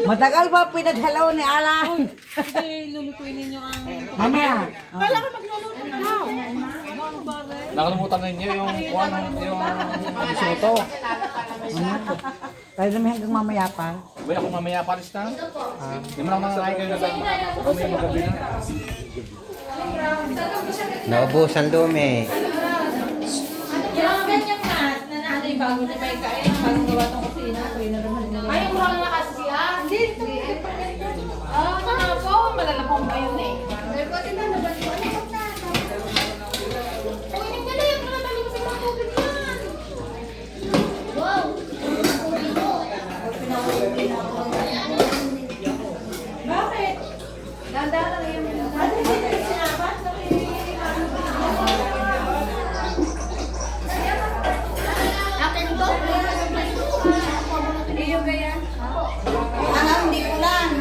Matagal ba pinaghalaw ni Alan? Hindi, lulutuin ninyo ang... Mamaya. Kala ko magluluto na. Nakalimutan na niyo yung isuto. Tayo naman hanggang mamaya pa. Uy, ako mamaya paris na. Hindi mo lang nakakain kayo na kami magabi na. Naubusan dumi. Yung ganyang mat na nanay bago na may kain, bago gawa ng kusina, kuya na naman nila. Ay, yung mga nakasiya? Hindi, ito. Ah, nga po, malalapong ba yun eh? Dahil ko, tingnan na ba ito? Ano ba na? Uy, hindi na yung mga tali ko sa mga tubig yan. Wow! Bakit? Ganda ka rin yung sinapat? Akin to? Iyo ba yan? Hindi ko lang.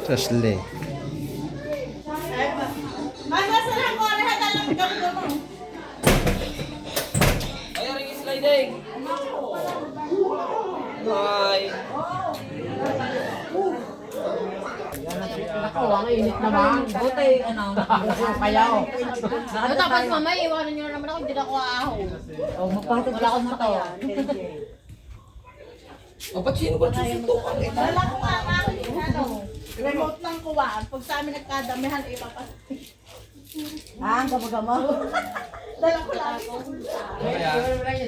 Sasli. Masasarap ko ang lahat ng gamit mo. Ay, ring sliding. Hi. Ako, ang init naman. Buti, ano, kayaw. Tapos mamaya, iwanan nyo na naman ako, hindi na ako aahaw. O, magpatid wala akong matawa. O, ba't sino ba susuntukan? Wala ko nga ano, remote ng kuwaan. Pag sa amin nagkadamihan, ipapas. Ah, ang gama-gama. Dala ko lang ako.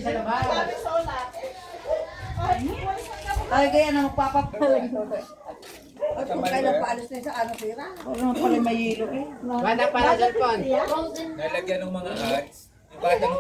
Sabi sa ulat. Ay, kaya na magpapapalag. Ay, kung kailan paalis na sa ano, tira. Ano pala may yelo eh. Nalagyan ng mga ads. Iba